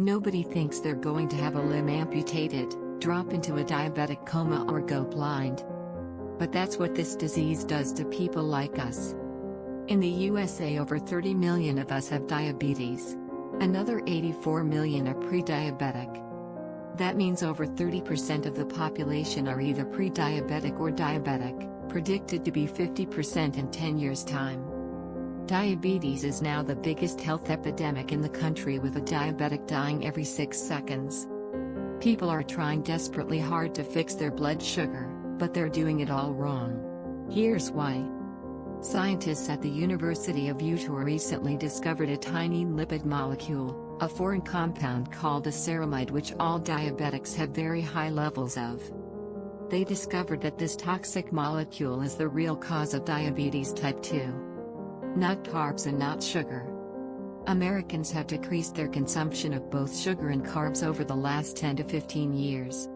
Nobody thinks they're going to have a limb amputated, drop into a diabetic coma or go blind. But that's what this disease does to people like us. In the USA, over 30 million of us have diabetes. Another 84 million are pre-diabetic. That means over 30% of the population are either pre-diabetic or diabetic, predicted to be 50% in 10 years' time. Diabetes is now the biggest health epidemic in the country, with a diabetic dying every 6 seconds. People are trying desperately hard to fix their blood sugar, but they're doing it all wrong. Here's why. Scientists at the University of Utah recently discovered a tiny lipid molecule, a foreign compound called a ceramide, which all diabetics have very high levels of. They discovered that this toxic molecule is the real cause of diabetes type 2. Not carbs and not sugar. Americans have decreased their consumption of both sugar and carbs over the last 10 to 15 years.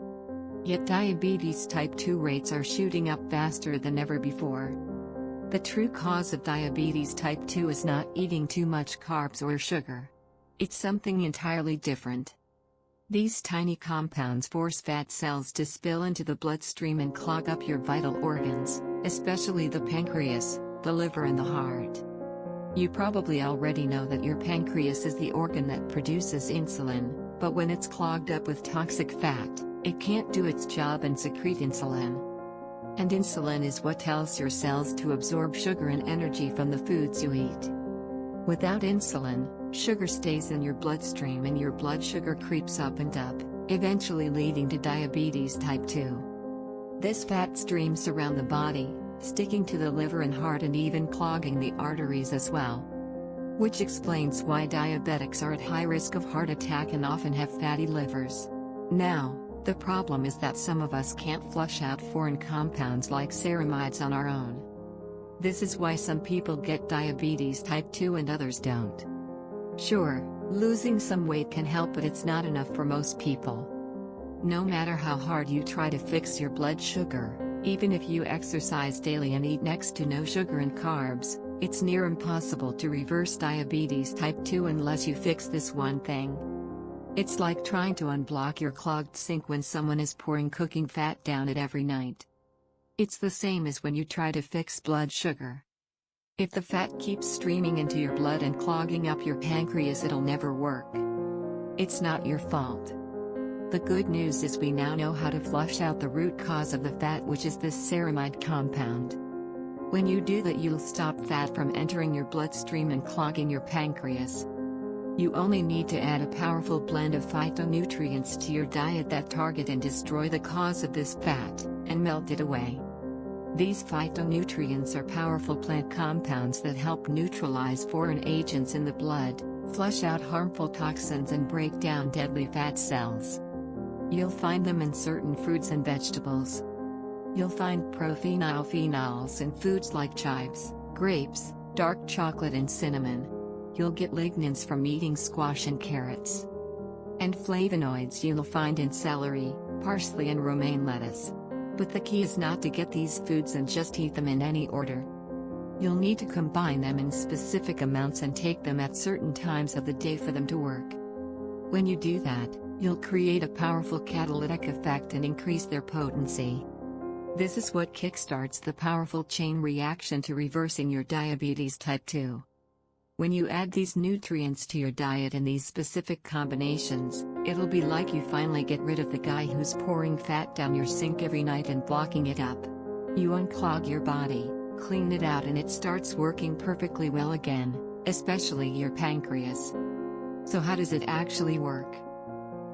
Yet diabetes type 2 rates are shooting up faster than ever before. The true cause of diabetes type 2 is not eating too much carbs or sugar. It's something entirely different. These tiny compounds force fat cells to spill into the bloodstream and clog up your vital organs, especially the pancreas, the liver and the heart. You probably already know that your pancreas is the organ that produces insulin, but when it's clogged up with toxic fat, it can't do its job and secrete insulin. And insulin is what tells your cells to absorb sugar and energy from the foods you eat. Without insulin, sugar stays in your bloodstream and your blood sugar creeps up and up, eventually leading to diabetes type 2. This fat streams around the body, sticking to the liver and heart and even clogging the arteries as well. Which explains why diabetics are at high risk of heart attack and often have fatty livers. Now, the problem is that some of us can't flush out foreign compounds like ceramides on our own. This is why some people get diabetes type 2 and others don't. Sure, losing some weight can help, but it's not enough for most people. No matter how hard you try to fix your blood sugar, even if you exercise daily and eat next to no sugar and carbs, it's near impossible to reverse diabetes type 2 unless you fix this one thing. It's like trying to unblock your clogged sink when someone is pouring cooking fat down it every night. It's the same as when you try to fix blood sugar. If the fat keeps streaming into your blood and clogging up your pancreas, it'll never work. It's not your fault. The good news is we now know how to flush out the root cause of the fat, which is this ceramide compound. When you do that, you'll stop fat from entering your bloodstream and clogging your pancreas. You only need to add a powerful blend of phytonutrients to your diet that target and destroy the cause of this fat, and melt it away. These phytonutrients are powerful plant compounds that help neutralize foreign agents in the blood, flush out harmful toxins and break down deadly fat cells. You'll find them in certain fruits and vegetables. You'll find prophenylphenols in foods like chives, grapes, dark chocolate and cinnamon. You'll get lignans from eating squash and carrots. And flavonoids you'll find in celery, parsley and romaine lettuce. But the key is not to get these foods and just eat them in any order. You'll need to combine them in specific amounts and take them at certain times of the day for them to work. When you do that, you'll create a powerful catalytic effect and increase their potency. This is what kickstarts the powerful chain reaction to reversing your diabetes type 2. When you add these nutrients to your diet in these specific combinations, it'll be like you finally get rid of the guy who's pouring fat down your sink every night and blocking it up. You unclog your body, clean it out, and it starts working perfectly well again, especially your pancreas. So how does it actually work?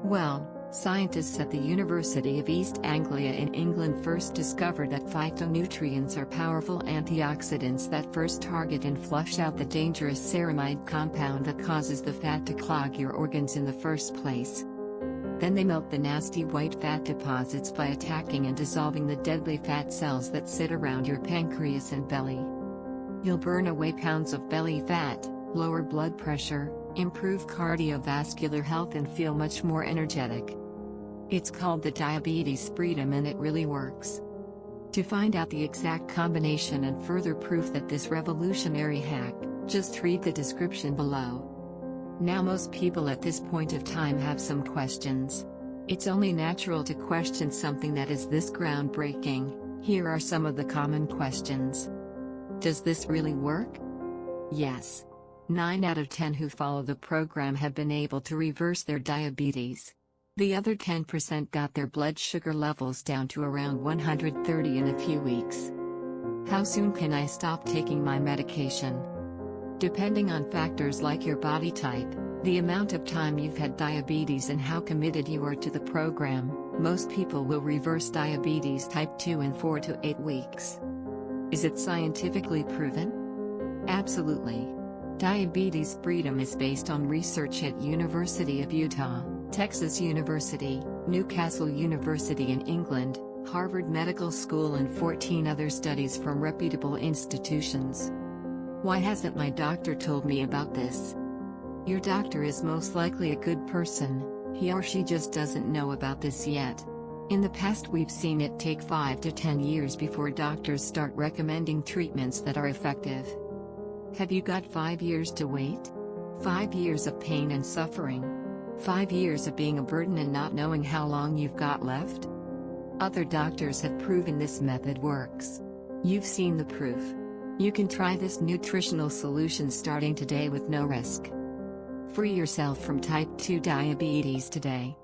Well, scientists at the University of East Anglia in England first discovered that phytonutrients are powerful antioxidants that first target and flush out the dangerous ceramide compound that causes the fat to clog your organs in the first place. Then they melt the nasty white fat deposits by attacking and dissolving the deadly fat cells that sit around your pancreas and belly. You'll burn away pounds of belly fat, lower blood pressure, improve cardiovascular health and feel much more energetic. It's called the diabetes freedom, and it really works. To find out the exact combination and further proof that this revolutionary hack, just read the description below. Now most people at this point of time have some questions. It's only natural to question something that is this groundbreaking. Here are some of the common questions. Does this really work? Yes. 9 out of 10 who follow the program have been able to reverse their diabetes. The other 10% got their blood sugar levels down to around 130 in a few weeks. How soon can I stop taking my medication? Depending on factors like your body type, the amount of time you've had diabetes and how committed you are to the program, most people will reverse diabetes type 2 in 4 to 8 weeks. Is it scientifically proven? Absolutely. Diabetes freedom is based on research at University of Utah, Texas University, Newcastle University in England, Harvard Medical School and 14 other studies from reputable institutions. Why hasn't my doctor told me about this? Your doctor is most likely a good person, he or she just doesn't know about this yet. In the past we've seen it take 5 to 10 years before doctors start recommending treatments that are effective. Have you got 5 years to wait? 5 years of pain and suffering? 5 years of being a burden and not knowing how long you've got left? Other doctors have proven this method works. You've seen the proof. You can try this nutritional solution starting today with no risk. Free yourself from type 2 diabetes today.